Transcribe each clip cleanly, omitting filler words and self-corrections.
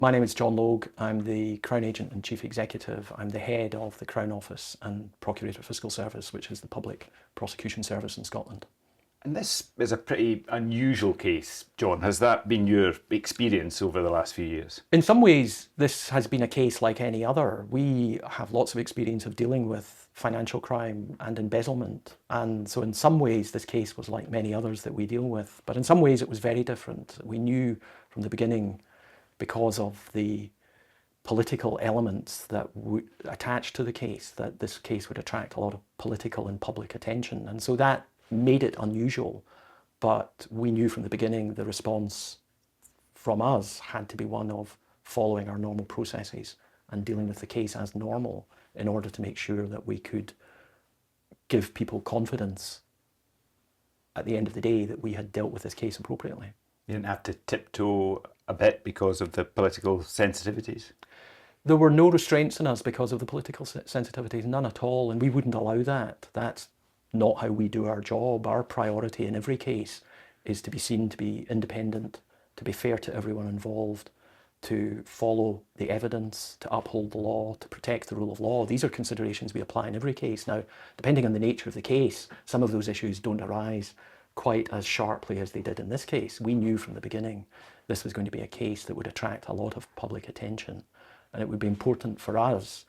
My name is John Logue. I'm the Crown Agent and Chief Executive. I'm the head of the Crown Office and Procurator Fiscal Service, which is the public prosecution service in Scotland. And this is a pretty unusual case, John. Has that been your experience over the last few years? In some ways, this has been a case like any other. We have lots of experience of dealing with financial crime and embezzlement. And so in some ways, this case was like many others that we deal with. But in some ways, it was very different. We knew from the beginning, because of the political elements that would attach to the case, that this case would attract a lot of political and public attention. And so that made it unusual, but we knew from the beginning the response from us had to be one of following our normal processes and dealing with the case as normal in order to make sure that we could give people confidence at the end of the day that we had dealt with this case appropriately. You didn't have to tiptoe a bit because of the political sensitivities? There were no restraints on us because of the political sensitivities, none at all, and we wouldn't allow that. That's not how we do our job. Our priority in every case is to be seen to be independent, to be fair to everyone involved, to follow the evidence, to uphold the law, to protect the rule of law. These are considerations we apply in every case. Now, depending on the nature of the case, some of those issues don't arise quite as sharply as they did in this case. We knew from the beginning this was going to be a case that would attract a lot of public attention, and it would be important for us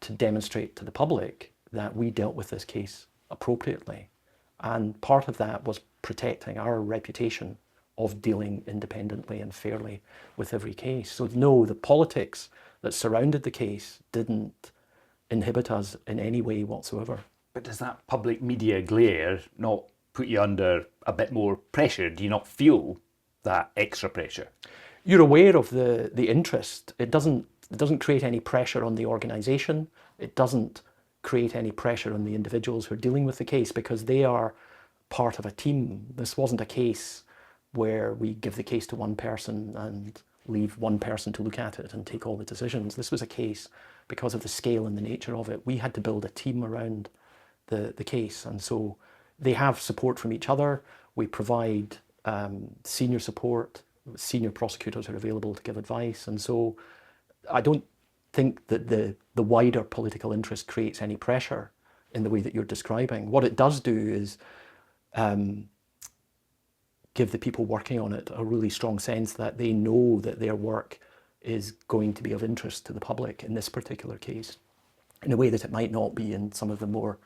to demonstrate to the public that we dealt with this case appropriately. And part of that was protecting our reputation of dealing independently and fairly with every case. So no, the politics that surrounded the case didn't inhibit us in any way whatsoever. But does that public media glare not put you under a bit more pressure? Do you not feel that extra pressure? You're aware of the interest. It doesn't create any pressure on the organisation. It doesn't create any pressure on the individuals who are dealing with the case because they are part of a team. This wasn't a case where we give the case to one person and leave one person to look at it and take all the decisions. This was a case, because of the scale and the nature of it, we had to build a team around the case. And so they have support from each other. We provide senior support. Senior prosecutors are available to give advice. And so I don't think that the wider political interest creates any pressure in the way that you're describing. What it does do is give the people working on it a really strong sense that they know that their work is going to be of interest to the public in this particular case, in a way that it might not be in some of the more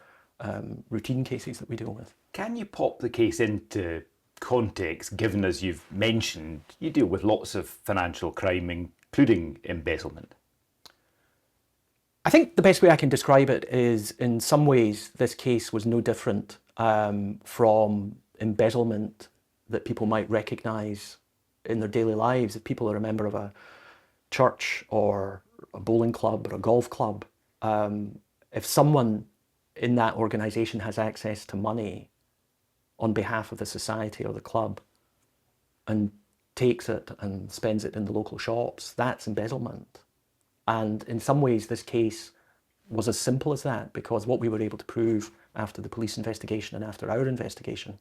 routine cases that we deal with. Can you pop the case into context, given, as you've mentioned, you deal with lots of financial crime, including embezzlement? I think the best way I can describe it is, in some ways, this case was no different from embezzlement that people might recognise in their daily lives. If people are a member of a church or a bowling club or a golf club, if someone in that organisation has access to money on behalf of the society or the club and takes it and spends it in the local shops, that's embezzlement. And in some ways, this case was as simple as that, because what we were able to prove after the police investigation and after our investigation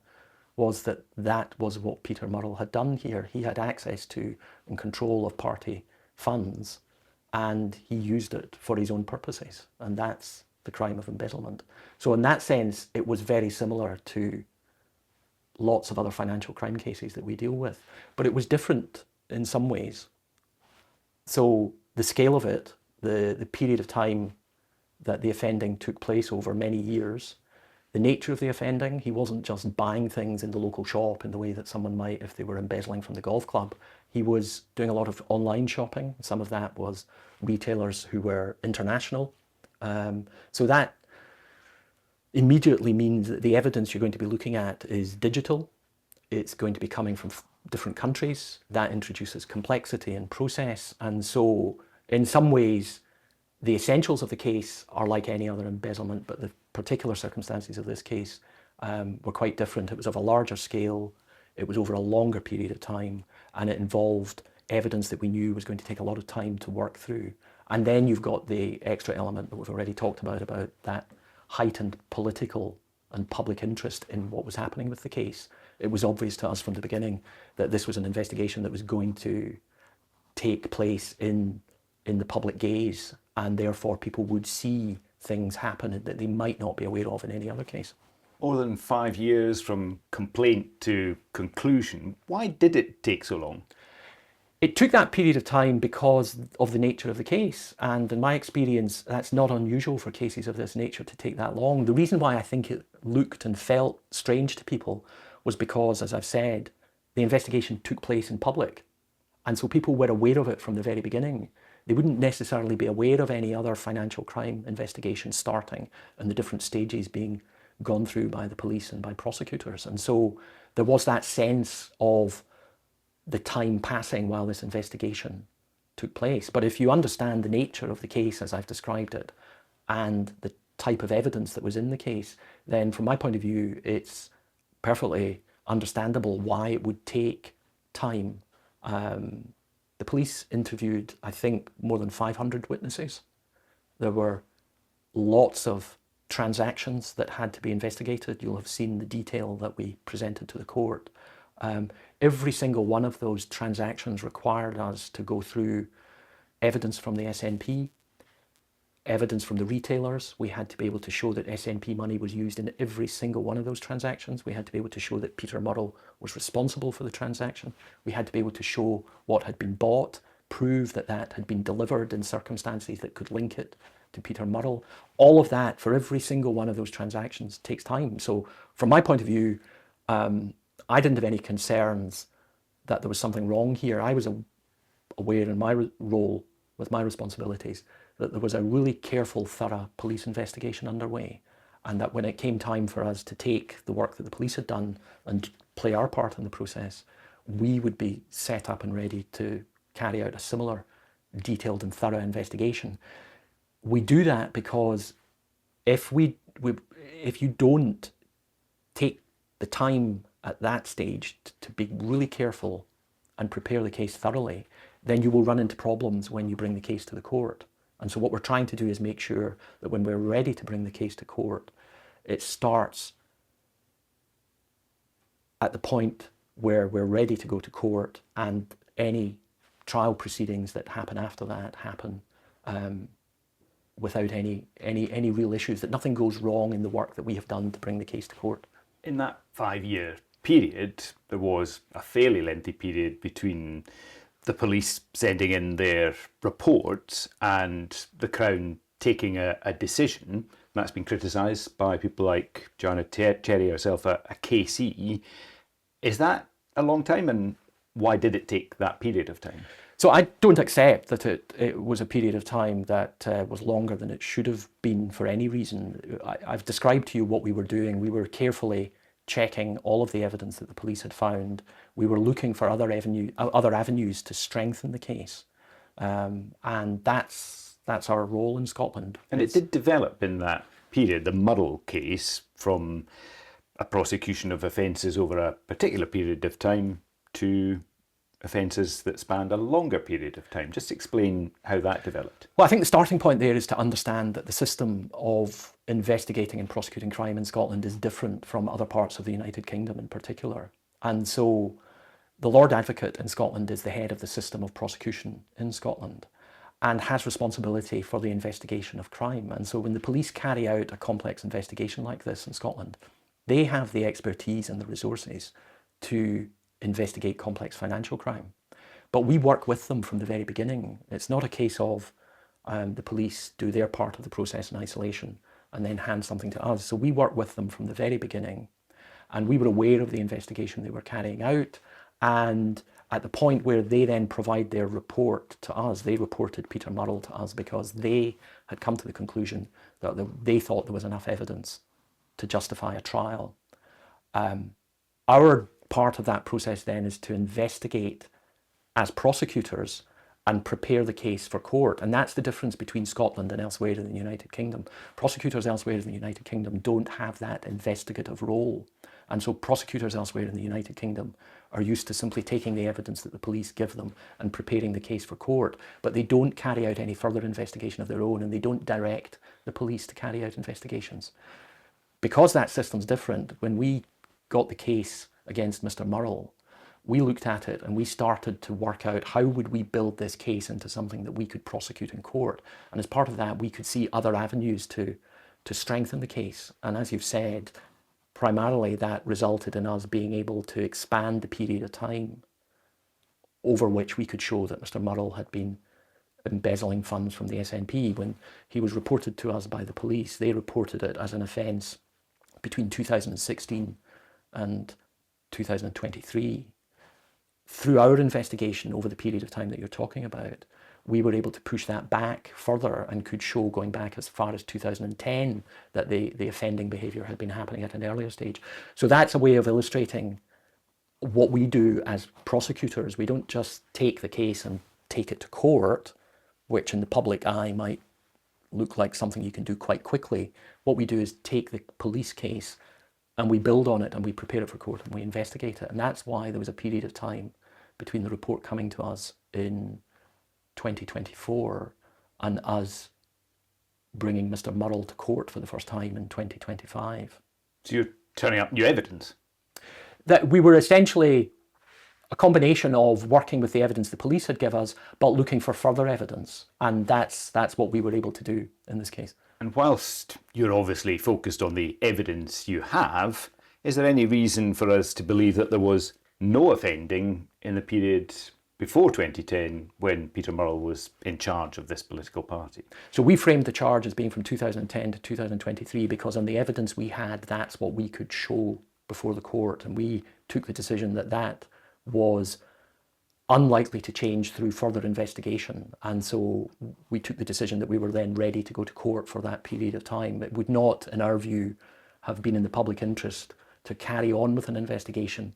was that that was what Peter Murrell had done here. He had access to and control of party funds, and he used it for his own purposes. And that's the crime of embezzlement. So in that sense, it was very similar to lots of other financial crime cases that we deal with. But it was different in some ways. So the scale of it, the period of time that the offending took place over many years, the nature of the offending, he wasn't just buying things in the local shop in the way that someone might if they were embezzling from the golf club. He was doing a lot of online shopping. Some of that was retailers who were international. So that immediately means that the evidence you're going to be looking at is digital. It's going to be coming from different countries. That introduces complexity and process. And so in some ways, the essentials of the case are like any other embezzlement, but the particular circumstances of this case were quite different. It was of a larger scale, it was over a longer period of time, and it involved evidence that we knew was going to take a lot of time to work through. And then you've got the extra element that we've already talked about that heightened political and public interest in what was happening with the case. It was obvious to us from the beginning that this was an investigation that was going to take place in the public gaze, and therefore people would see things happen that they might not be aware of in any other case. More than 5 years from complaint to conclusion. Why did it take so long? It took that period of time because of the nature of the case, and in my experience, that's not unusual for cases of this nature to take that long. The reason why I think it looked and felt strange to people was because, as I've said, the investigation took place in public, and so people were aware of it from the very beginning. They wouldn't necessarily be aware of any other financial crime investigation starting and the different stages being gone through by the police and by prosecutors. And so there was that sense of the time passing while this investigation took place. But if you understand the nature of the case as I've described it and the type of evidence that was in the case, then from my point of view, it's perfectly understandable why it would take time. The police interviewed, I think, more than 500 witnesses. There were lots of transactions that had to be investigated. You'll have seen the detail that we presented to the court. Every single one of those transactions required us to go through evidence from the SNP, evidence from the retailers. We had to be able to show that SNP money was used in every single one of those transactions. We had to be able to show that Peter Murrell was responsible for the transaction. We had to be able to show what had been bought, prove that that had been delivered in circumstances that could link it to Peter Murrell. All of that for every single one of those transactions takes time. So from my point of view, I didn't have any concerns that there was something wrong here. I was aware in my role with my responsibilities that there was a really careful, thorough police investigation underway, and that when it came time for us to take the work that the police had done and play our part in the process, we would be set up and ready to carry out a similar detailed and thorough investigation. We do that because if you don't take the time at that stage to be really careful and prepare the case thoroughly, then you will run into problems when you bring the case to the court. And so what we're trying to do is make sure that when we're ready to bring the case to court, it starts at the point where we're ready to go to court, and any trial proceedings that happen after that happen without any real issues, that nothing goes wrong in the work that we have done to bring the case to court. In that 5-year period, there was a fairly lengthy period between the police sending in their reports and the Crown taking a decision. That's been criticised by people like Joanna Cherry herself, a KC. Is that a long time, and why did it take that period of time? So I don't accept that it was a period of time that was longer than it should have been for any reason. I've described to you what we were doing. We were carefully checking all of the evidence that the police had found. We were looking for other avenues to strengthen the case, and that's our role in Scotland. And it did develop in that period, the Murrell case, from a prosecution of offences over a particular period of time to offences that spanned a longer period of time. Just explain how that developed. Well, I think the starting point there is to understand that the system of investigating and prosecuting crime in Scotland is different from other parts of the United Kingdom in particular. And so the Lord Advocate in Scotland is the head of the system of prosecution in Scotland and has responsibility for the investigation of crime. And so when the police carry out a complex investigation like this in Scotland, they have the expertise and the resources to investigate complex financial crime. But we work with them from the very beginning. It's not a case of the police do their part of the process in isolation and then hand something to us. So we work with them from the very beginning, and we were aware of the investigation they were carrying out. And at the point where they then provide their report to us, they reported Peter Murrell to us because they had come to the conclusion that they thought there was enough evidence to justify a trial. Our part of that process then is to investigate as prosecutors and prepare the case for court. And that's the difference between Scotland and elsewhere in the United Kingdom. Prosecutors elsewhere in the United Kingdom don't have that investigative role. And so prosecutors elsewhere in the United Kingdom are used to simply taking the evidence that the police give them and preparing the case for court. But they don't carry out any further investigation of their own, and they don't direct the police to carry out investigations. Because that system's different, when we got the case against Mr. Murrell, we looked at it and we started to work out how would we build this case into something that we could prosecute in court. And as part of that, we could see other avenues to strengthen the case. And as you've said, primarily that resulted in us being able to expand the period of time over which we could show that Mr. Murrell had been embezzling funds from the SNP. When he was reported to us by the police, they reported it as an offence between 2016 and 2023. Through our investigation over the period of time that you're talking about, we were able to push that back further and could show, going back as far as 2010, that the offending behaviour had been happening at an earlier stage. So that's a way of illustrating what we do as prosecutors. We don't just take the case and take it to court, which in the public eye might look like something you can do quite quickly. What we do is take the police case and we build on it and we prepare it for court and we investigate it. And that's why there was a period of time between the report coming to us in 2024 and us bringing Mr. Murrell to court for the first time in 2025. So you're turning up new evidence? That we were essentially a combination of working with the evidence the police had given us, but looking for further evidence. And that's what we were able to do in this case. And whilst you're obviously focused on the evidence you have, is there any reason for us to believe that there was no offending in the period before 2010 when Peter Murrell was in charge of this political party? So we framed the charge as being from 2010 to 2023 because on the evidence we had, that's what we could show before the court. And we took the decision that that was unlikely to change through further investigation. And so we took the decision that we were then ready to go to court for that period of time. It would not, in our view, have been in the public interest to carry on with an investigation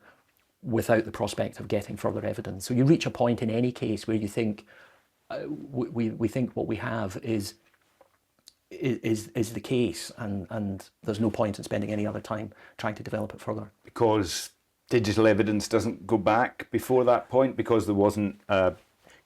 without the prospect of getting further evidence. So you reach a point in any case where you think, we think what we have is the case, and there's no point in spending any other time trying to develop it further. Because digital evidence doesn't go back before that point, because there wasn't a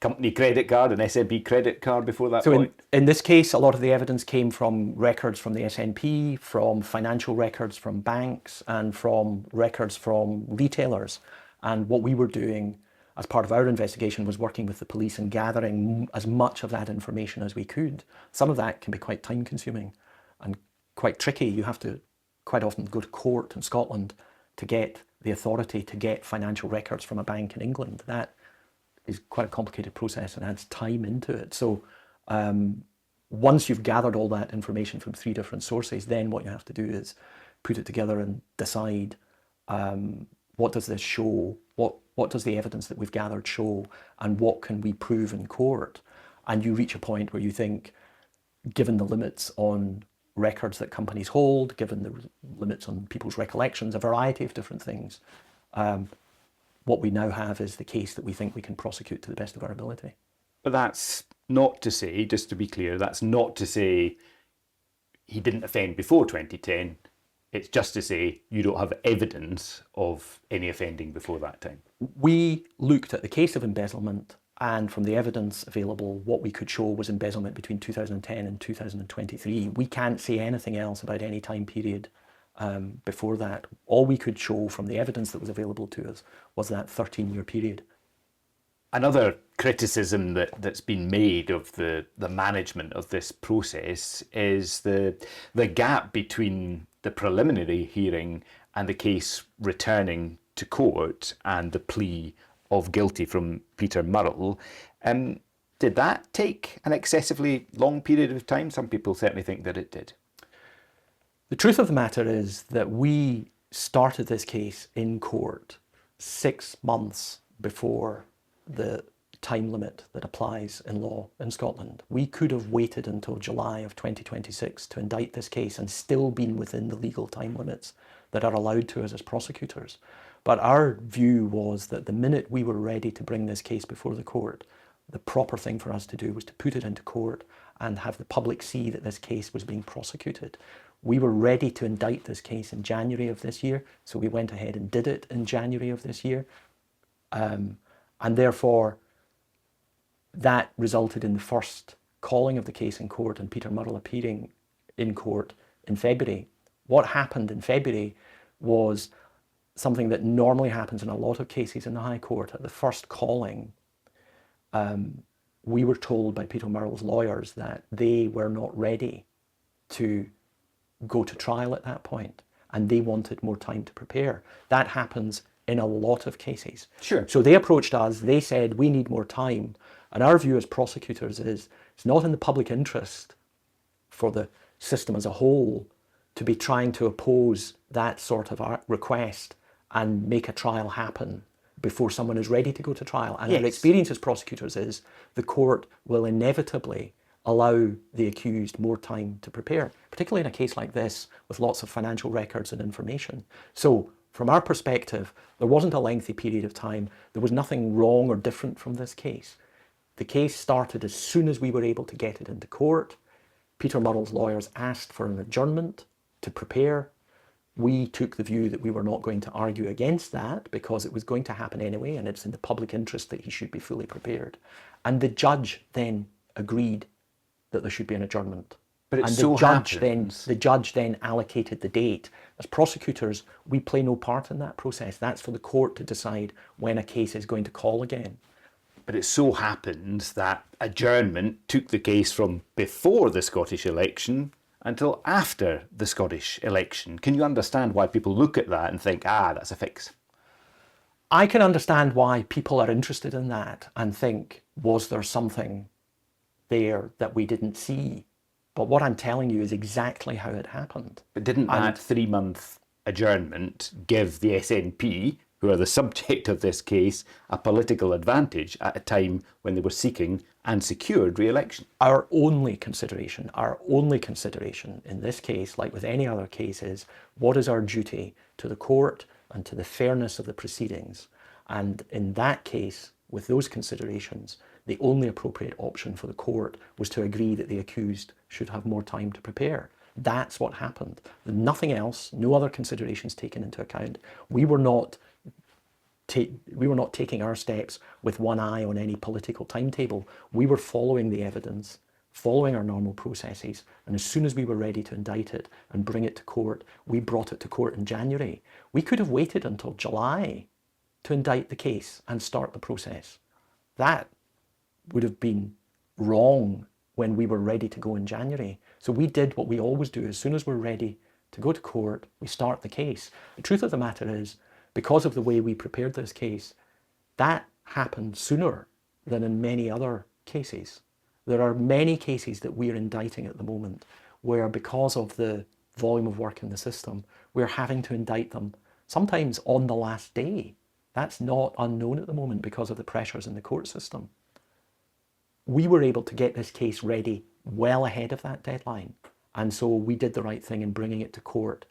company credit card, an SNP credit card before that point? In this case, a lot of the evidence came from records from the SNP, from financial records from banks, and from records from retailers. And what we were doing as part of our investigation was working with the police and gathering as much of that information as we could. Some of that can be quite time consuming and quite tricky. You have to quite often go to court in Scotland to get the authority to get financial records from a bank in England. That is quite a complicated process and adds time into it. So once you've gathered all that information from 3 different sources, then what you have to do is put it together and decide what does this show, what does the evidence that we've gathered show, and what can we prove in court? And you reach a point where you think, given the limits on records that companies hold, given the limits on people's recollections, a variety of different things, what we now have is the case that we think we can prosecute to the best of our ability. But that's not to say, just to be clear, that's not to say he didn't offend before 2010. It's just to say you don't have evidence of any offending before that time. We looked at the case of embezzlement, and from the evidence available, what we could show was embezzlement between 2010 and 2023. We can't say anything else about any time period before that. All we could show from the evidence that was available to us was that 13-year period. Another criticism that's been made of the management of this process is the gap between the preliminary hearing and the case returning to court and the plea of guilty from Peter Murrell. Did that take an excessively long period of time? Some people certainly think that it did. The truth of the matter is that we started this case in court 6 months before the time limit that applies in law in Scotland. We could have waited until July of 2026 to indict this case and still been within the legal time limits that are allowed to us as prosecutors. But our view was that the minute we were ready to bring this case before the court, the proper thing for us to do was to put it into court and have the public see that this case was being prosecuted. We were ready to indict this case in January of this year, so we went ahead and did it in January of this year. And therefore, that resulted in the first calling of the case in court and Peter Murrell appearing in court in February. What happened in February was something that normally happens in a lot of cases in the High Court. At the first calling, we were told by Peter Murrell's lawyers that they were not ready to go to trial at that point, and they wanted more time to prepare. That happens in a lot of cases. Sure. So they approached us, they said, we need more time. And our view as prosecutors is it's not in the public interest for the system as a whole to be trying to oppose that sort of request and make a trial happen before someone is ready to go to trial. And our experience as prosecutors is the court will inevitably allow the accused more time to prepare, particularly in a case like this with lots of financial records and information. So from our perspective, there wasn't a lengthy period of time. There was nothing wrong or different from this case. The case started as soon as we were able to get it into court. Peter Murrell's lawyers asked for an adjournment to prepare. We took the view that we were not going to argue against that because it was going to happen anyway, and it's in the public interest that he should be fully prepared. And the judge then agreed that there should be an adjournment. But it and so happens... the judge then allocated the date. As prosecutors, we play no part in that process. That's for the court to decide when a case is going to call again. But it so happens that adjournment took the case from before the Scottish election until after the Scottish election. Can you understand why people look at that and think, that's a fix? I can understand why people are interested in that and think, was there something there that we didn't see? But what I'm telling you is exactly how it happened. But didn't that 3-month adjournment give the SNP, who are the subject of this case, a political advantage at a time when they were seeking and secured re-election? Our only consideration in this case, like with any other case, is what is our duty to the court and to the fairness of the proceedings. And in that case, with those considerations, the only appropriate option for the court was to agree that the accused should have more time to prepare. That's what happened. Nothing else, no other considerations taken into account. We were not taking our steps with one eye on any political timetable. We were following the evidence, following our normal processes, and as soon as we were ready to indict it and bring it to court, we brought it to court in January. We could have waited until July to indict the case and start the process. That would have been wrong when we were ready to go in January. So we did what we always do. As soon as we're ready to go to court, we start the case. The truth of the matter is, because of the way we prepared this case, that happened sooner than in many other cases. There are many cases that we're indicting at the moment where, because of the volume of work in the system, we're having to indict them sometimes on the last day. That's not unknown at the moment because of the pressures in the court system. We were able to get this case ready well ahead of that deadline. And so we did the right thing in bringing it to court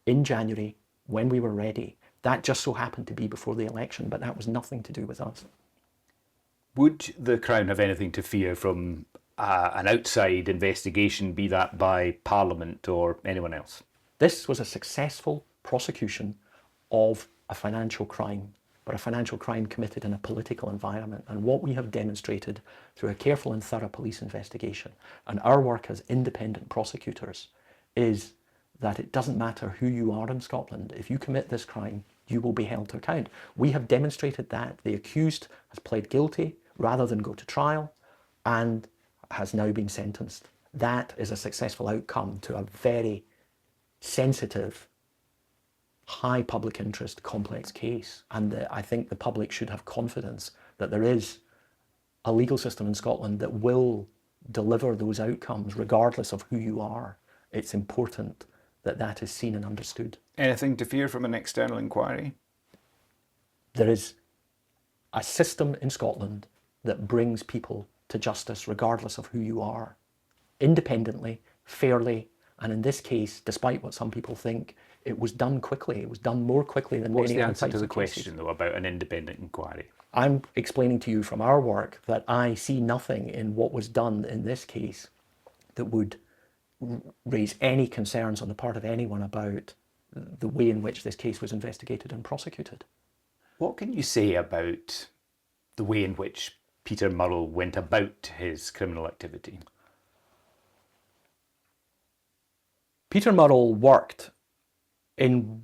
in January when we were ready. That just so happened to be before the election, but that was nothing to do with us. Would the Crown have anything to fear from an outside investigation, be that by Parliament or anyone else? This was a successful prosecution of a financial crime, but a financial crime committed in a political environment. And what we have demonstrated through a careful and thorough police investigation and our work as independent prosecutors is that it doesn't matter who you are in Scotland. If you commit this crime, you will be held to account. We have demonstrated that the accused has pled guilty rather than go to trial and has now been sentenced. That is a successful outcome to a very sensitive, high public interest, complex case. And I think the public should have confidence that there is a legal system in Scotland that will deliver those outcomes regardless of who you are. It's important that that is seen and understood. Anything to fear from an external inquiry? There is a system in Scotland that brings people to justice regardless of who you are, independently, fairly, and in this case, despite what some people think, it was done quickly. It was done more quickly than What's many the other answer types to the of cases. question, though, about an independent inquiry? I'm explaining to you from our work that I see nothing in what was done in this case that would raise any concerns on the part of anyone about the way in which this case was investigated and prosecuted. What can you say about the way in which Peter Murrell went about his criminal activity? Peter Murrell worked in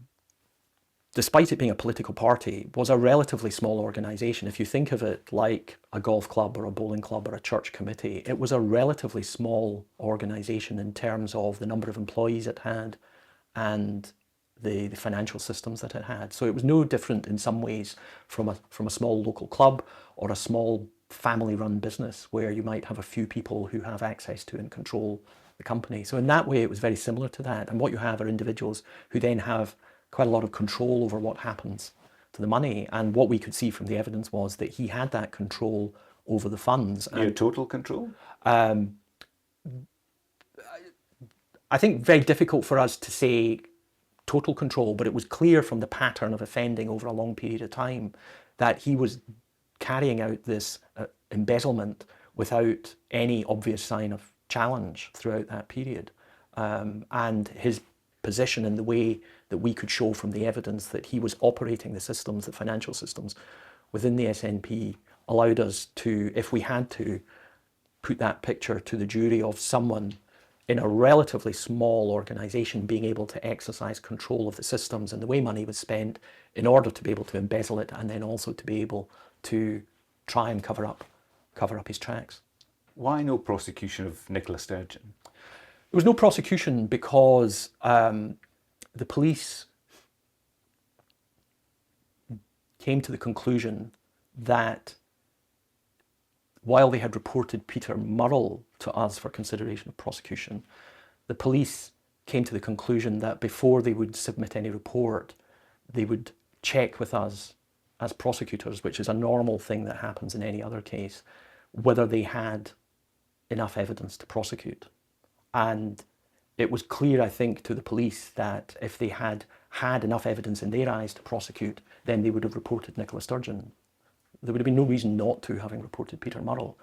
despite it being a political party, was a relatively small organisation. If you think of it like a golf club or a bowling club or a church committee, it was a relatively small organisation in terms of the number of employees it had and the financial systems that it had. So it was no different in some ways from a small local club or a small family-run business where you might have a few people who have access to and control the company. So in that way, it was very similar to that. And what you have are individuals who then have quite a lot of control over what happens to the money. And what we could see from the evidence was that he had that control over the funds. Near total control? I think very difficult for us to say total control, but it was clear from the pattern of offending over a long period of time that he was carrying out this embezzlement without any obvious sign of challenge throughout that period. And his position in the way that we could show from the evidence that he was operating the systems, the financial systems within the SNP, allowed us to, if we had to, put that picture to the jury of someone in a relatively small organisation being able to exercise control of the systems and the way money was spent in order to be able to embezzle it and then also to be able to try and cover up his tracks. Why no prosecution of Nicola Sturgeon? There was no prosecution because the police came to the conclusion that while they had reported Peter Murrell to us for consideration of prosecution, the police came to the conclusion that before they would submit any report, they would check with us as prosecutors, which is a normal thing that happens in any other case, whether they had enough evidence to prosecute. And it was clear, I think, to the police that if they had had enough evidence in their eyes to prosecute, then they would have reported Nicola Sturgeon. There would have been no reason not to, having reported Peter Murrell.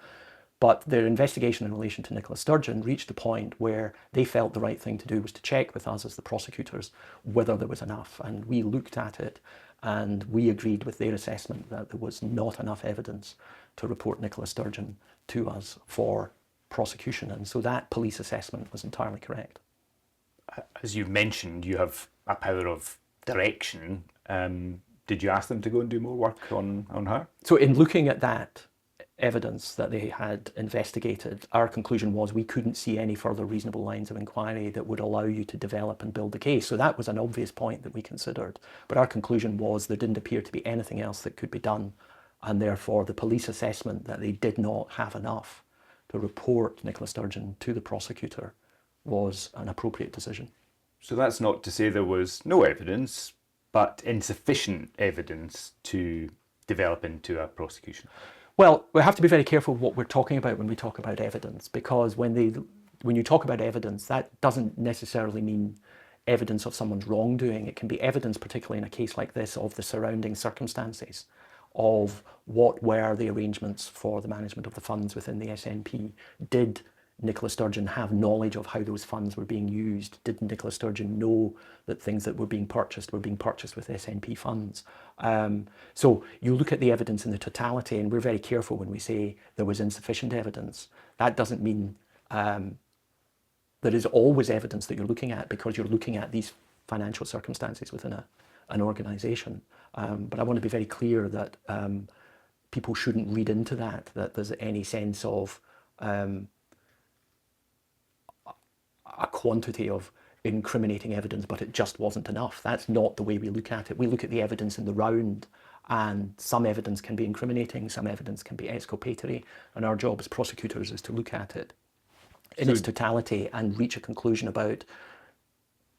But their investigation in relation to Nicola Sturgeon reached a point where they felt the right thing to do was to check with us as the prosecutors whether there was enough. And we looked at it and we agreed with their assessment that there was not enough evidence to report Nicola Sturgeon to us for prosecution. And so that police assessment was entirely correct. As you mentioned, you have a power of direction. Did you ask them to go and do more work on her? So in looking at that evidence that they had investigated, our conclusion was we couldn't see any further reasonable lines of inquiry that would allow you to develop and build the case. So that was an obvious point that we considered. But our conclusion was there didn't appear to be anything else that could be done. And therefore the police assessment that they did not have enough to report Nicola Sturgeon to the prosecutor was an appropriate decision. So that's not to say there was no evidence, but insufficient evidence to develop into a prosecution. Well, we have to be very careful what we're talking about when we talk about evidence, because when you talk about evidence, that doesn't necessarily mean evidence of someone's wrongdoing. It can be evidence, particularly in a case like this, of the surrounding circumstances, of what were the arrangements for the management of the funds within the SNP. Did Nicola Sturgeon have knowledge of how those funds were being used? Did Nicola Sturgeon know that things that were being purchased with SNP funds? So you look at the evidence in the totality, and we're very careful when we say there was insufficient evidence. That doesn't mean there is always evidence that you're looking at, because you're looking at these financial circumstances within an organisation. But I want to be very clear that people shouldn't read into that there's any sense of a quantity of incriminating evidence, but it just wasn't enough. That's not the way we look at it. We look at the evidence in the round, and some evidence can be incriminating, some evidence can be exculpatory, and our job as prosecutors is to look at it in its totality and reach a conclusion about,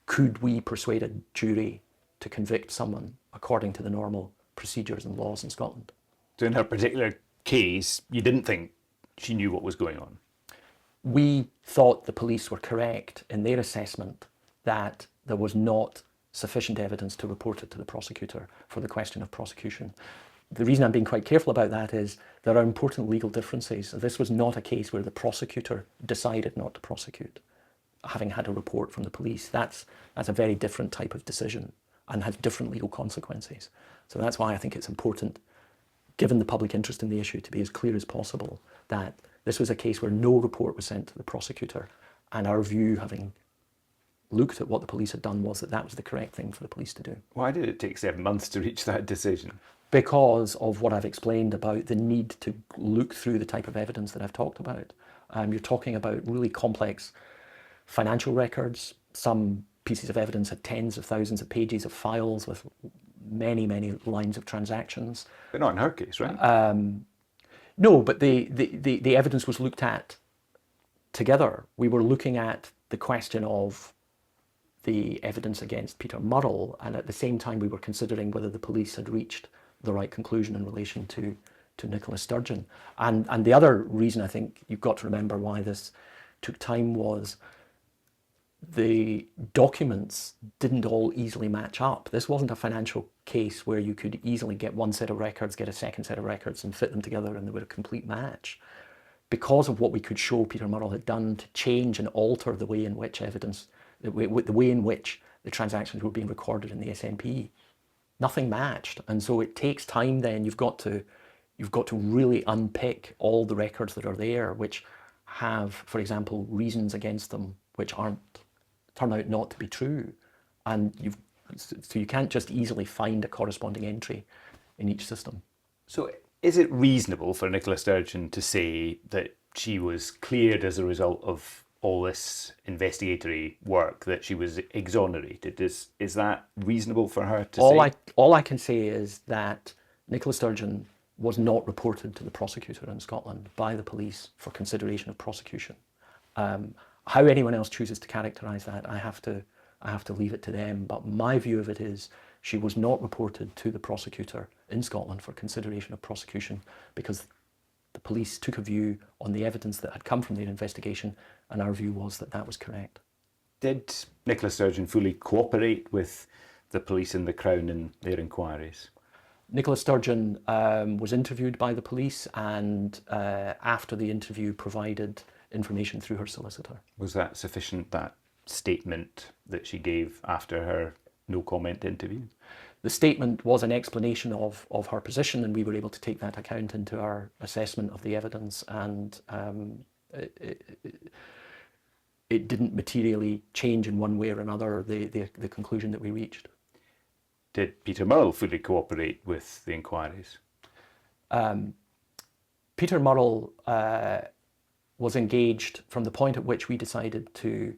could we persuade a jury to convict someone according to the normal procedures and laws in Scotland? So in her particular case, you didn't think she knew what was going on? We thought the police were correct in their assessment that there was not sufficient evidence to report it to the prosecutor for the question of prosecution. The reason I'm being quite careful about that is there are important legal differences. This was not a case where the prosecutor decided not to prosecute, having had a report from the police. That's a very different type of decision and has different legal consequences. So that's why I think it's important, given the public interest in the issue, to be as clear as possible that this was a case where no report was sent to the prosecutor, and our view, having looked at what the police had done was that that was the correct thing for the police to do. Why did it take 7 months to reach that decision? Because of what I've explained about the need to look through the type of evidence that I've talked about. You're talking about really complex financial records. Some pieces of evidence had tens of thousands of pages of files with many, many lines of transactions. But not in her case, right? No, but the evidence was looked at together. We were looking at the question of the evidence against Peter Murrell, and at the same time we were considering whether the police had reached the right conclusion in relation to Nicola Sturgeon. And the other reason I think you've got to remember why this took time was the documents didn't all easily match up. This wasn't a financial case where you could easily get one set of records, get a second set of records and fit them together and they were a complete match. Because of what we could show Peter Murrell had done to change and alter the way in which evidence, the way in which the transactions were being recorded in the SNP, nothing matched. And so it takes time then. You've got to really unpick all the records that are there, which have, for example, reasons against them which turn out not to be true. And so you can't just easily find a corresponding entry in each system. So is it reasonable for Nicola Sturgeon to say that she was cleared as a result of all this investigatory work, that she was exonerated? Is that reasonable for her to say? All I can say is that Nicola Sturgeon was not reported to the prosecutor in Scotland by the police for consideration of prosecution. How anyone else chooses to characterise that, I have to leave it to them. But my view of it is she was not reported to the prosecutor in Scotland for consideration of prosecution because the police took a view on the evidence that had come from their investigation, and our view was that that was correct. Did Nicola Sturgeon fully cooperate with the police and the Crown in their inquiries? Nicola Sturgeon was interviewed by the police and after the interview provided information through her solicitor. Was that sufficient, that statement that she gave after her no comment interview? The statement was an explanation of her position, and we were able to take that account into our assessment of the evidence, and it didn't materially change in one way or another the conclusion that we reached. Did Peter Murrell fully cooperate with the inquiries? Peter Murrell was engaged from the point at which we decided to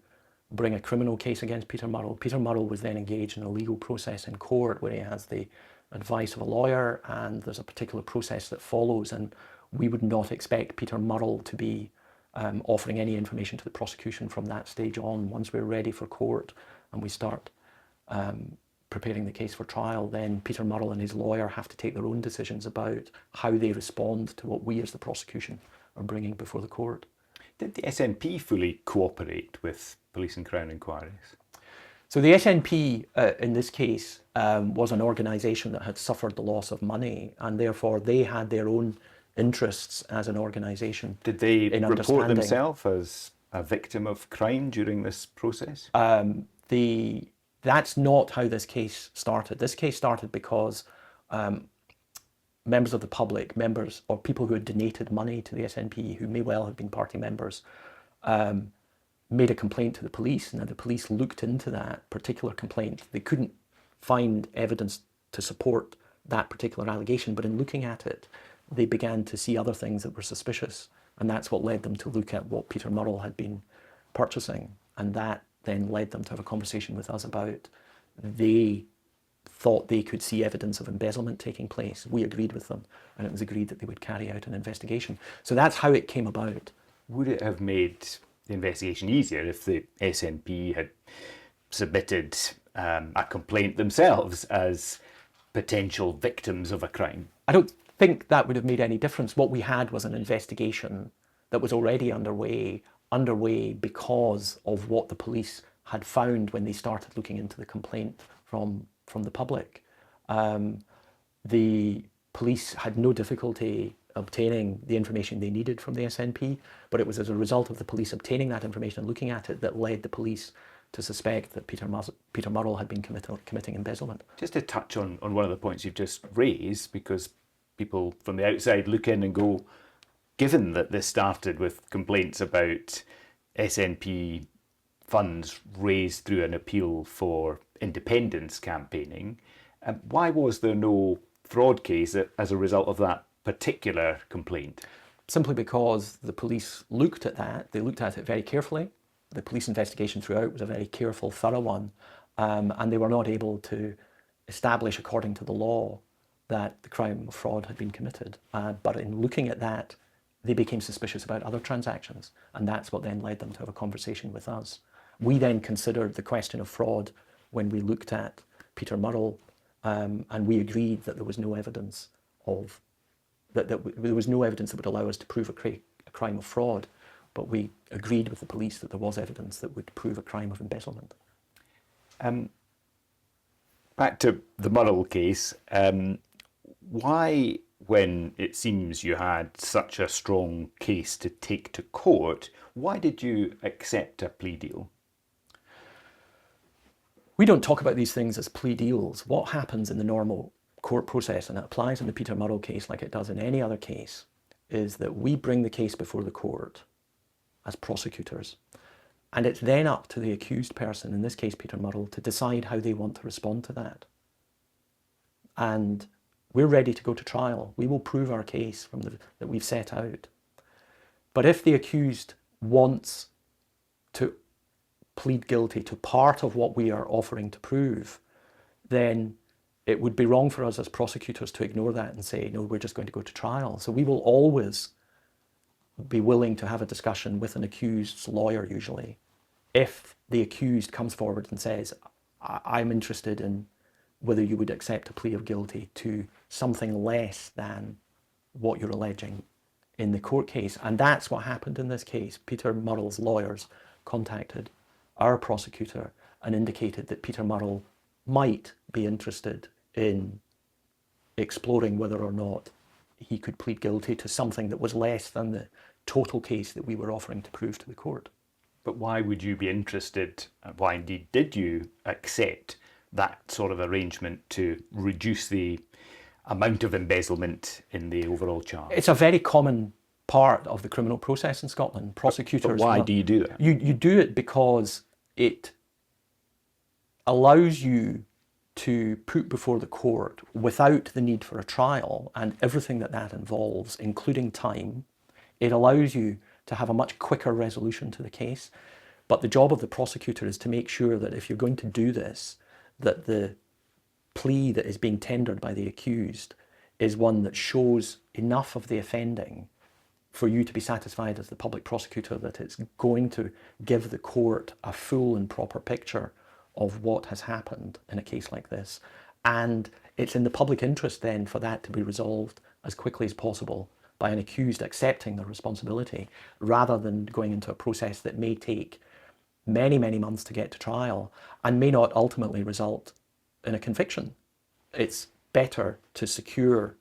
bring a criminal case against Peter Murrell. Peter Murrell was then engaged in a legal process in court where he has the advice of a lawyer, and there's a particular process that follows, and we would not expect Peter Murrell to be offering any information to the prosecution from that stage on. Once we're ready for court and we start preparing the case for trial, then Peter Murrell and his lawyer have to take their own decisions about how they respond to what we as the prosecution are bringing before the court. Did the SNP fully cooperate with police and Crown inquiries? So the SNP in this case was an organisation that had suffered the loss of money, and therefore they had their own interests as an organisation. Did they report themselves as a victim of crime during this process? That's not how this case started. This case started because members of the public, members or people who had donated money to the SNP, who may well have been party members, made a complaint to the police. Now the police looked into that particular complaint. They couldn't find evidence to support that particular allegation, but in looking at it, they began to see other things that were suspicious, and that's what led them to look at what Peter Murrell had been purchasing, and that then led them to have a conversation with us about they thought they could see evidence of embezzlement taking place. We agreed with them, and it was agreed that they would carry out an investigation. So that's how it came about. Would it have made the investigation easier if the SNP had submitted a complaint themselves as potential victims of a crime? I don't think that would have made any difference. What we had was an investigation that was already underway because of what the police had found when they started looking into the complaint from the public. The police had no difficulty obtaining the information they needed from the SNP, but it was as a result of the police obtaining that information and looking at it that led the police to suspect that Peter Murrell had been committing embezzlement. Just to touch on one of the points you've just raised, because people from the outside look in and go, given that this started with complaints about SNP funds raised through an appeal for independence campaigning. Why was there no fraud case as a result of that particular complaint? Simply because the police looked at that. They looked at it very carefully. The police investigation throughout was a very careful, thorough one, and they were not able to establish, according to the law, that the crime of fraud had been committed. But in looking at that, they became suspicious about other transactions, and that's what then led them to have a conversation with us. We then considered the question of fraud when we looked at Peter Murrell, and we agreed that there was no evidence of that there was no evidence that would allow us to prove a crime of fraud, but we agreed with the police that there was evidence that would prove a crime of embezzlement. Back to the Murrell case, why, when it seems you had such a strong case to take to court, why did you accept a plea deal? We don't talk about these things as plea deals. What happens in the normal court process, and it applies in the Peter Murrell case like it does in any other case, is that we bring the case before the court as prosecutors. And it's then up to the accused person, in this case Peter Murrell, to decide how they want to respond to that. And we're ready to go to trial. We will prove our case that we've set out. But if the accused wants to plead guilty to part of what we are offering to prove, then it would be wrong for us as prosecutors to ignore that and say, no, we're just going to go to trial. So we will always be willing to have a discussion with an accused's lawyer, usually, if the accused comes forward and says, I'm interested in whether you would accept a plea of guilty to something less than what you're alleging in the court case. And that's what happened in this case. Peter Murrell's lawyers contacted our prosecutor and indicated that Peter Murrell might be interested in exploring whether or not he could plead guilty to something that was less than the total case that we were offering to prove to the court. But why would you be interested, and why indeed did you accept that sort of arrangement to reduce the amount of embezzlement in the overall charge? It's a very common part of the criminal process in Scotland. Prosecutors... But why do you do that? You do it because it allows you to put before the court, without the need for a trial and everything that involves, including time, it allows you to have a much quicker resolution to the case. But the job of the prosecutor is to make sure that if you're going to do this, that the plea that is being tendered by the accused is one that shows enough of the offending for you to be satisfied as the public prosecutor that it's going to give the court a full and proper picture of what has happened in a case like this. And it's in the public interest then for that to be resolved as quickly as possible by an accused accepting the responsibility, rather than going into a process that may take many, many months to get to trial and may not ultimately result in a conviction. It's better to secure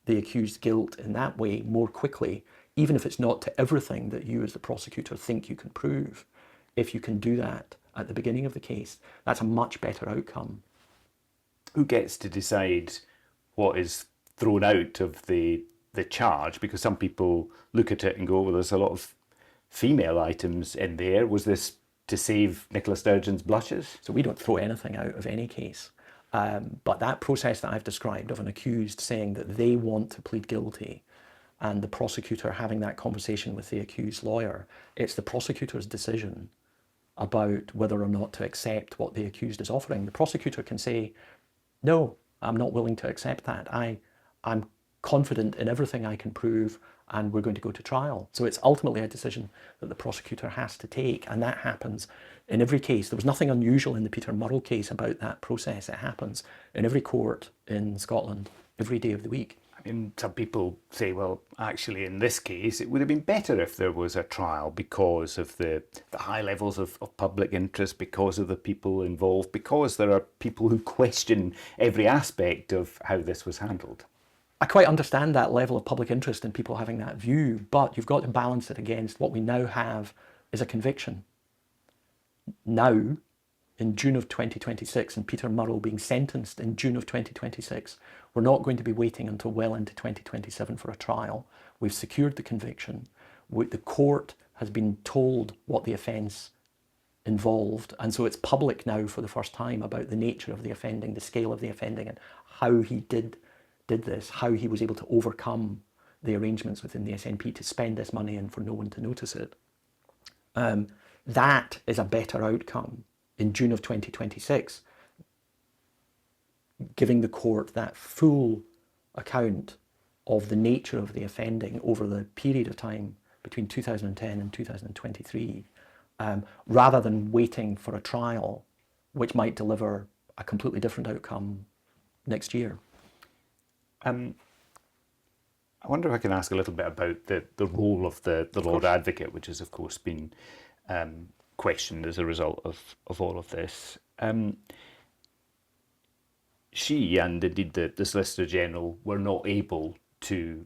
the accused's guilt in that way more quickly, even if it's not to everything that you as the prosecutor think you can prove. If you can do that at the beginning of the case, that's a much better outcome. Who gets to decide what is thrown out of the charge? Because some people look at it and go, well, there's a lot of female items in there. Was this to save Nicola Sturgeon's blushes? So we don't throw anything out of any case. But that process that I've described of an accused saying that they want to plead guilty and the prosecutor having that conversation with the accused lawyer, it's the prosecutor's decision about whether or not to accept what the accused is offering. The prosecutor can say, no, I'm not willing to accept that. I'm confident in everything I can prove and we're going to go to trial. So it's ultimately a decision that the prosecutor has to take, and that happens in every case. There was nothing unusual in the Peter Murrell case about that process. It happens in every court in Scotland every day of the week. I mean, some people say, well, actually, in this case, it would have been better if there was a trial because of the high levels of public interest, because of the people involved, because there are people who question every aspect of how this was handled. I quite understand that level of public interest in people having that view, but you've got to balance it against what we now have is a conviction. Now, in June of 2026, and Peter Murrell being sentenced in June of 2026, we're not going to be waiting until well into 2027 for a trial. We've secured the conviction. The court has been told what the offence involved, and so it's public now for the first time about the nature of the offending, the scale of the offending, and how he did this, how he was able to overcome the arrangements within the SNP to spend this money and for no one to notice it. That is a better outcome in June of 2026, giving the court that full account of the nature of the offending over the period of time between 2010 and 2023, rather than waiting for a trial which might deliver a completely different outcome next year. I wonder if I can ask a little bit about the role of the Lord Advocate, which has, of course, been questioned as a result of all of this. She and indeed the Solicitor General were not able to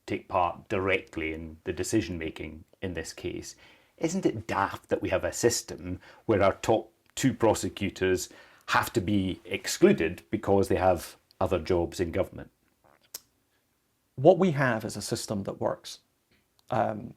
take part directly in the decision making in this case. Isn't it daft that we have a system where our top two prosecutors have to be excluded because they have other jobs in government? What we have is a system that works. And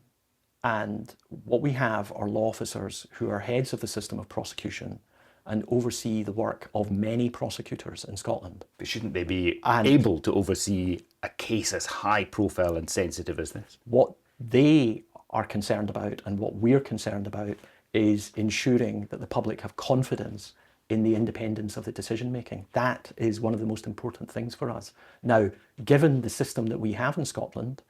what we have are law officers who are heads of the system of prosecution and oversee the work of many prosecutors in Scotland. But shouldn't they be able to oversee a case as high profile and sensitive as this? What they are concerned about and what we're concerned about is ensuring that the public have confidence in the independence of the decision making. That is one of the most important things for us. Now, given the system that we have in Scotland,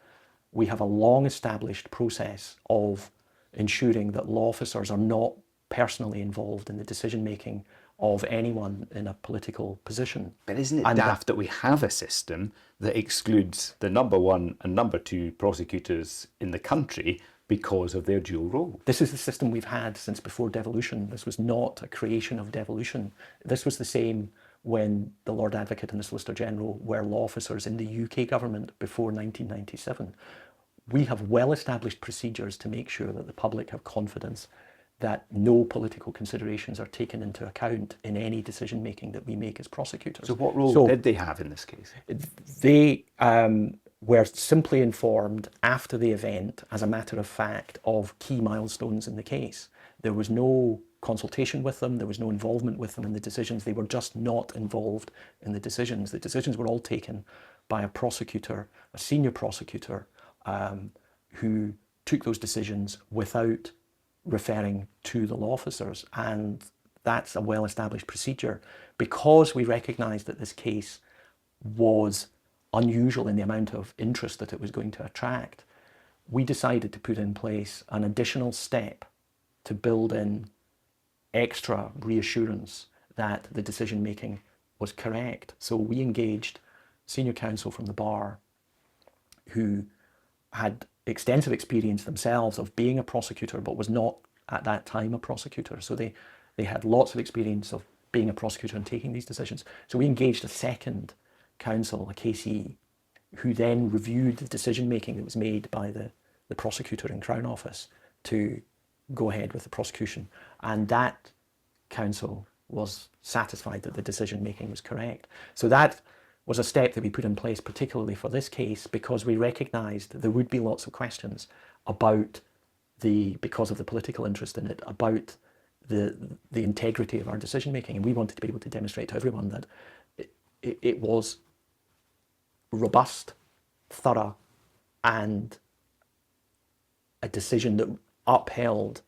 we have a long established process of ensuring that law officers are not personally involved in the decision making of anyone in a political position. But isn't it daft that we have a system that excludes the number one and number two prosecutors in the country because of their dual role? This is the system we've had since before devolution. This was not a creation of devolution. This was the same when the Lord Advocate and the Solicitor General were law officers in the UK government before 1997. We have well-established procedures to make sure that the public have confidence that no political considerations are taken into account in any decision-making that we make as prosecutors. So what role did they have in this case? They were simply informed after the event, as a matter of fact, of key milestones in the case. There was no consultation with them, there was no involvement with them in the decisions. They were just not involved in the decisions. The decisions were all taken by a prosecutor, a senior prosecutor, who took those decisions without referring to the law officers, and that's a well-established procedure. Because we recognised that this case was unusual in the amount of interest that it was going to attract, we decided to put in place an additional step to build in extra reassurance that the decision making was correct. So we engaged senior counsel from the bar who had extensive experience themselves of being a prosecutor, but was not at that time a prosecutor. So they had lots of experience of being a prosecutor and taking these decisions. So we engaged a second counsel, a KC, who then reviewed the decision making that was made by the prosecutor in Crown Office to go ahead with the prosecution. And that counsel was satisfied that the decision making was correct. So that was a step that we put in place particularly for this case, because we recognised that there would be lots of questions about because of the political interest in it, about the integrity of our decision making. And we wanted to be able to demonstrate to everyone that it was robust, thorough, and a decision that upheld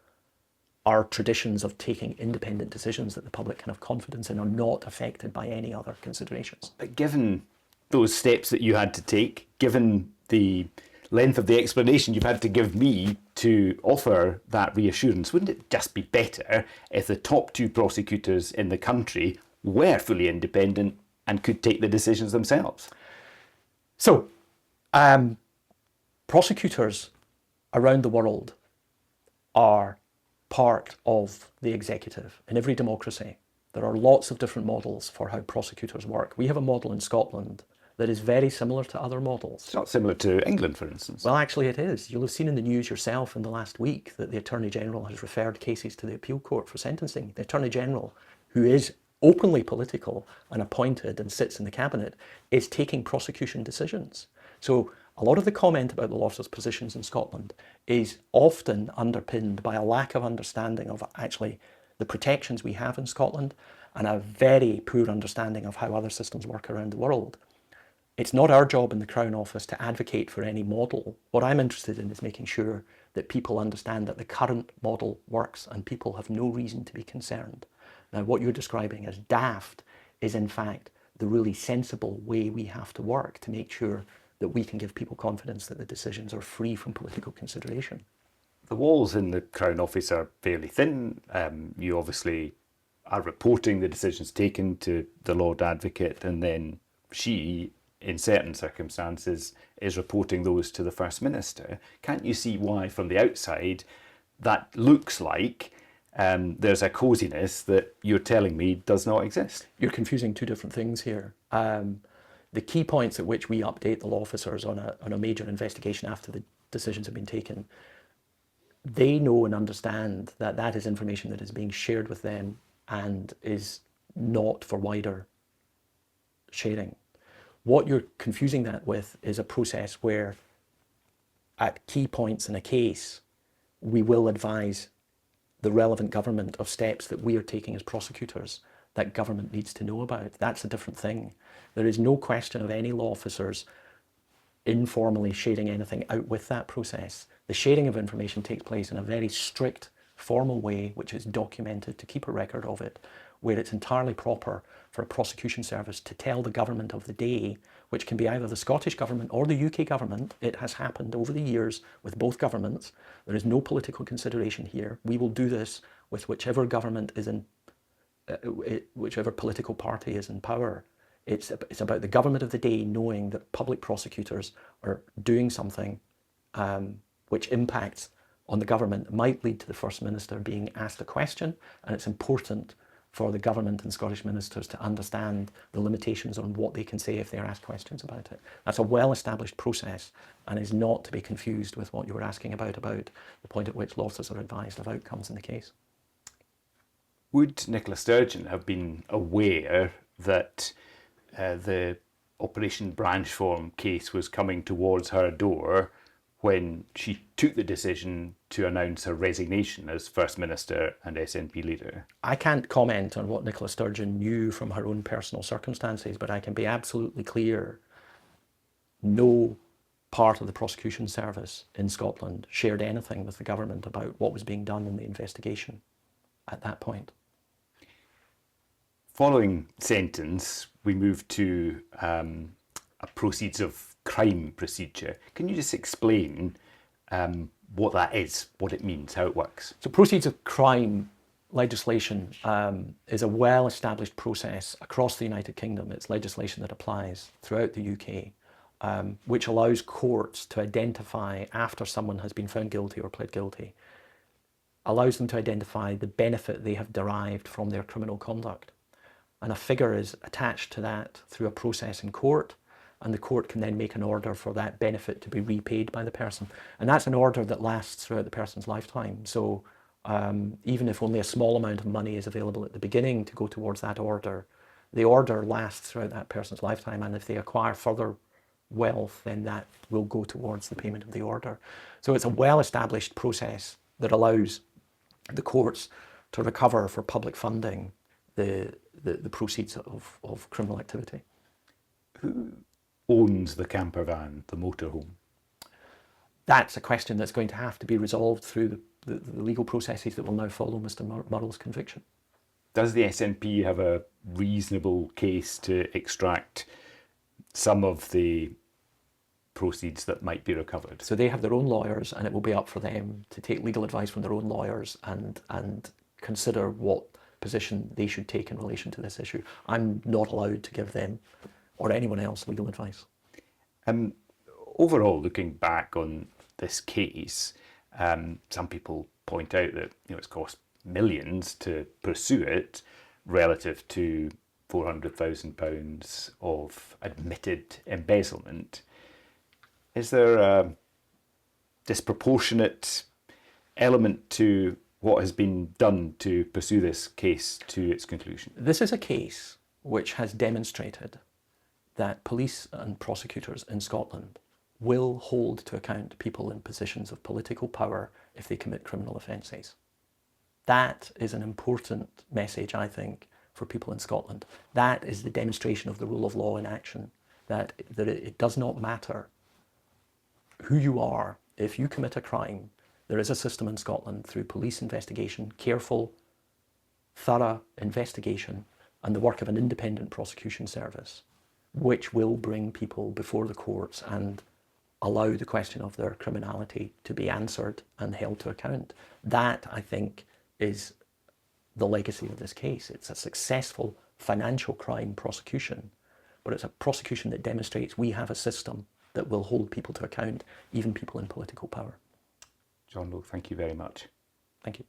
our traditions of taking independent decisions that the public can have confidence in, are not affected by any other considerations. But given those steps that you had to take, given the length of the explanation you've had to give me to offer that reassurance, wouldn't it just be better if the top two prosecutors in the country were fully independent and could take the decisions themselves? So, prosecutors around the world are part of the executive. In every democracy, there are lots of different models for how prosecutors work. We have a model in Scotland that is very similar to other models. It's not similar to England, for instance. Well, actually it is. You'll have seen in the news yourself in the last week that the Attorney General has referred cases to the appeal court for sentencing. The Attorney General, who is openly political and appointed and sits in the cabinet, is taking prosecution decisions. So A lot of the comment about the law officers' positions in Scotland is often underpinned by a lack of understanding of actually the protections we have in Scotland and a very poor understanding of how other systems work around the world. It's not our job in the Crown Office to advocate for any model. What I'm interested in is making sure that people understand that the current model works and people have no reason to be concerned. Now, what you're describing as daft is in fact the really sensible way we have to work to make sure that we can give people confidence that the decisions are free from political consideration. The walls in the Crown Office are fairly thin. You obviously are reporting the decisions taken to the Lord Advocate, and then she, in certain circumstances, is reporting those to the First Minister. Can't you see why, from the outside, that looks like there's a coziness that you're telling me does not exist? You're confusing two different things here. The key points at which we update the law officers on a major investigation after the decisions have been taken, they know and understand that that is information that is being shared with them and is not for wider sharing. What you're confusing that with is a process where at key points in a case, we will advise the relevant government of steps that we are taking as prosecutors that government needs to know about. That's a different thing. There is no question of any law officers informally sharing anything out with that process. The sharing of information takes place in a very strict, formal way, which is documented to keep a record of it, where it's entirely proper for a prosecution service to tell the government of the day, which can be either the Scottish government or the UK government. It has happened over the years with both governments. There is no political consideration here. We will do this with whichever government is in, whichever political party is in power. It's about the government of the day knowing that public prosecutors are doing something which impacts on the government, might lead to the First Minister being asked a question, and it's important for the government and Scottish ministers to understand the limitations on what they can say if they're asked questions about it. That's a well-established process and is not to be confused with what you were asking about the point at which law officers are advised of outcomes in the case. Would Nicola Sturgeon have been aware that the Operation Branchform case was coming towards her door when she took the decision to announce her resignation as First Minister and SNP leader? I can't comment on what Nicola Sturgeon knew from her own personal circumstances, but I can be absolutely clear. No part of the prosecution service in Scotland shared anything with the government about what was being done in the investigation at that point. Following sentence, we move to a proceeds of crime procedure. Can you just explain what that is, what it means, how it works? So proceeds of crime legislation is a well-established process across the United Kingdom. It's legislation that applies throughout the UK, which allows courts to identify, after someone has been found guilty or pled guilty, allows them to identify the benefit they have derived from their criminal conduct. And a figure is attached to that through a process in court, and the court can then make an order for that benefit to be repaid by the person. And that's an order that lasts throughout the person's lifetime. So even if only a small amount of money is available at the beginning to go towards that order, the order lasts throughout that person's lifetime. And if they acquire further wealth, then that will go towards the payment of the order. So it's a well-established process that allows the courts to recover for public funding the proceeds of criminal activity. Who owns the camper van, the motorhome? That's a question that's going to have to be resolved through the legal processes that will now follow Mr. Murrell's conviction. Does the SNP have a reasonable case to extract some of the proceeds that might be recovered? So they have their own lawyers, and it will be up for them to take legal advice from their own lawyers and consider what position they should take in relation to this issue. I'm not allowed to give them or anyone else legal advice. Overall, looking back on this case, some people point out that it's cost millions to pursue it relative to £400,000 of admitted embezzlement. Is there a disproportionate element to what has been done to pursue this case to its conclusion? This is a case which has demonstrated that police and prosecutors in Scotland will hold to account people in positions of political power if they commit criminal offences. That is an important message, I think, for people in Scotland. That is the demonstration of the rule of law in action, that it does not matter who you are. If you commit a crime, there is a system in Scotland through police investigation, careful, thorough investigation, and the work of an independent prosecution service, which will bring people before the courts and allow the question of their criminality to be answered and held to account. That, I think, is the legacy of this case. It's a successful financial crime prosecution, but it's a prosecution that demonstrates we have a system that will hold people to account, even people in political power. John Logue, thank you very much. Thank you.